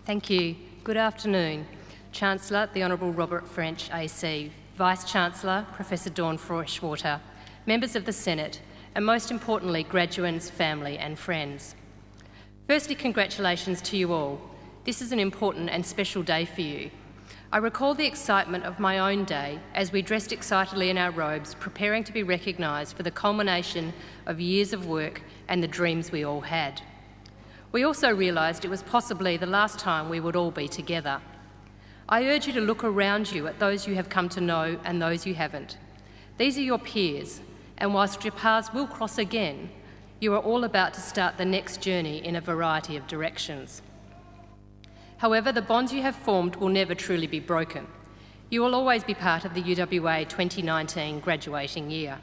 Thank you. Good afternoon. Chancellor, the Honourable Robert French AC, Vice-Chancellor, Professor Dawn Freshwater, members of the Senate, and most importantly, graduates, family and friends. Firstly, congratulations to you all. This is an important and special day for you. I recall the excitement of my own day as we dressed excitedly in our robes, preparing to be recognised for the culmination of years of work and the dreams we all had. We also realised it was possibly the last time we would all be together. I urge you to look around you at those you have come to know and those you haven't. These are your peers, and whilst your paths will cross again, you are all about to start the next journey in a variety of directions. However, the bonds you have formed will never truly be broken. You will always be part of the UWA 2019 graduating year.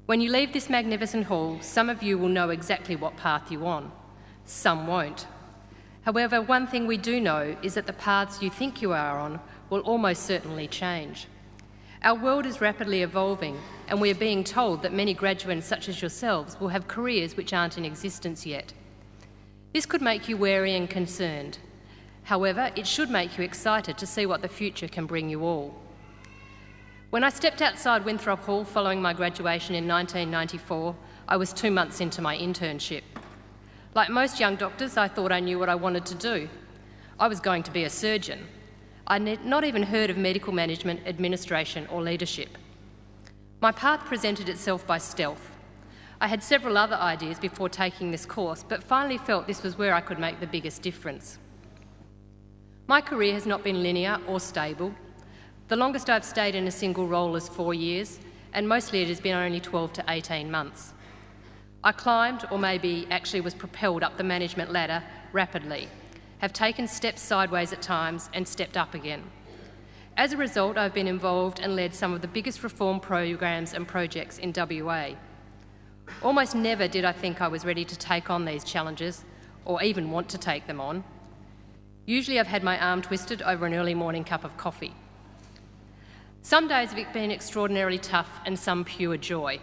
When you leave this magnificent hall, some of you will know exactly what path you're on. Some won't. However, one thing we do know is that the paths you think you are on will almost certainly change. Our world is rapidly evolving, and we are being told that many graduates such as yourselves will have careers which aren't in existence yet. This could make you wary and concerned. However, it should make you excited to see what the future can bring you all. When I stepped outside Winthrop Hall following my graduation in 1994, I was 2 months into my internship. Like most young doctors, I thought I knew what I wanted to do. I was going to be a surgeon. I'd not even heard of medical management, administration or leadership. My path presented itself by stealth. I had several other ideas before taking this course, but finally felt this was where I could make the biggest difference. My career has not been linear or stable. The longest I've stayed in a single role is 4 years, and mostly it has been only 12 to 18 months. I climbed, or maybe actually was propelled up the management ladder rapidly, have taken steps sideways at times and stepped up again. As a result, I've been involved and led some of the biggest reform programs and projects in WA. Almost never did I think I was ready to take on these challenges, or even want to take them on. Usually I've had my arm twisted over an early morning cup of coffee. Some days have been extraordinarily tough and some pure joy.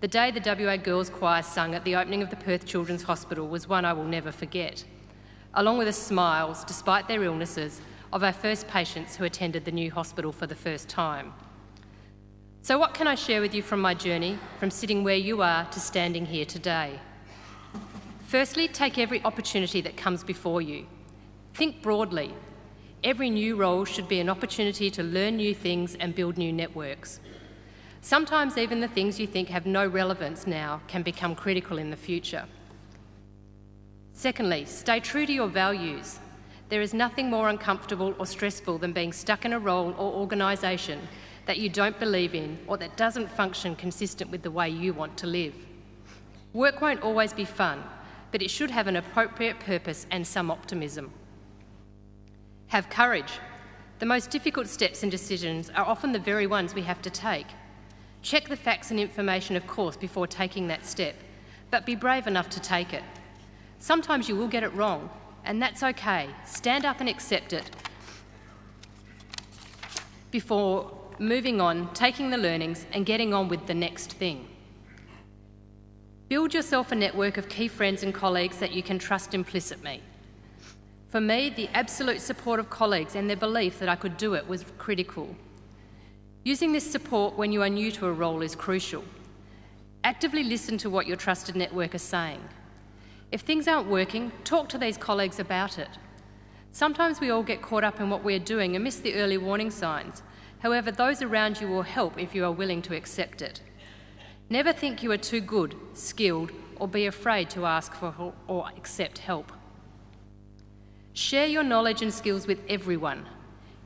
The day the WA Girls Choir sung at the opening of the Perth Children's Hospital was one I will never forget, along with the smiles, despite their illnesses, of our first patients who attended the new hospital for the first time. So what can I share with you from my journey, from sitting where you are to standing here today? Firstly, take every opportunity that comes before you. Think broadly. Every new role should be an opportunity to learn new things and build new networks. Sometimes even the things you think have no relevance now can become critical in the future. Secondly, stay true to your values. There is nothing more uncomfortable or stressful than being stuck in a role or organisation that you don't believe in or that doesn't function consistent with the way you want to live. Work won't always be fun, but it should have an appropriate purpose and some optimism. Have courage. The most difficult steps and decisions are often the very ones we have to take. Check the facts and information, of course, before taking that step, but be brave enough to take it. Sometimes you will get it wrong, and that's okay. Stand up and accept it before moving on, taking the learnings and getting on with the next thing. Build yourself a network of key friends and colleagues that you can trust implicitly. For me, the absolute support of colleagues and their belief that I could do it was critical. Using this support when you are new to a role is crucial. Actively listen to what your trusted network is saying. If things aren't working, talk to these colleagues about it. Sometimes we all get caught up in what we're doing and miss the early warning signs. However, those around you will help if you are willing to accept it. Never think you are too good, skilled, or be afraid to ask for or accept help. Share your knowledge and skills with everyone.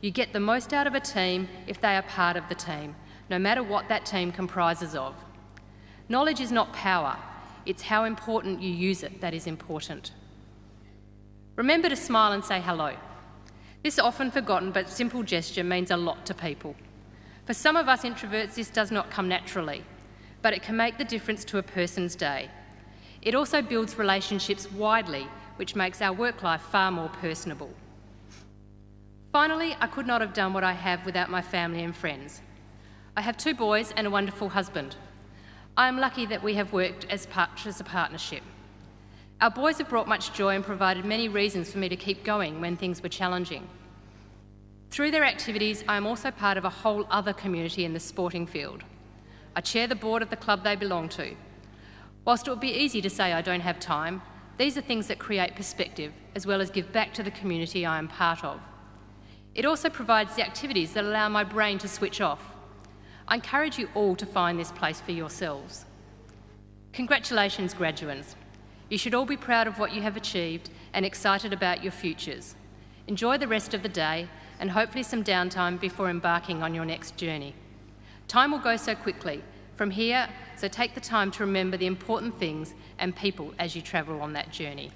You get the most out of a team if they are part of the team, no matter what that team comprises of. Knowledge is not power, it's how important you use it that is important. Remember to smile and say hello. This often forgotten but simple gesture means a lot to people. For some of us introverts, this does not come naturally, but it can make the difference to a person's day. It also builds relationships widely, which makes our work life far more personable. Finally, I could not have done what I have without my family and friends. I have 2 boys and a wonderful husband. I am lucky that we have worked as a partnership. Our boys have brought much joy and provided many reasons for me to keep going when things were challenging. Through their activities, I am also part of a whole other community in the sporting field. I chair the board of the club they belong to. Whilst it would be easy to say I don't have time, these are things that create perspective as well as give back to the community I am part of. It also provides the activities that allow my brain to switch off. I encourage you all to find this place for yourselves. Congratulations, graduates. You should all be proud of what you have achieved and excited about your futures. Enjoy the rest of the day and hopefully some downtime before embarking on your next journey. Time will go so quickly from here, so take the time to remember the important things and people as you travel on that journey.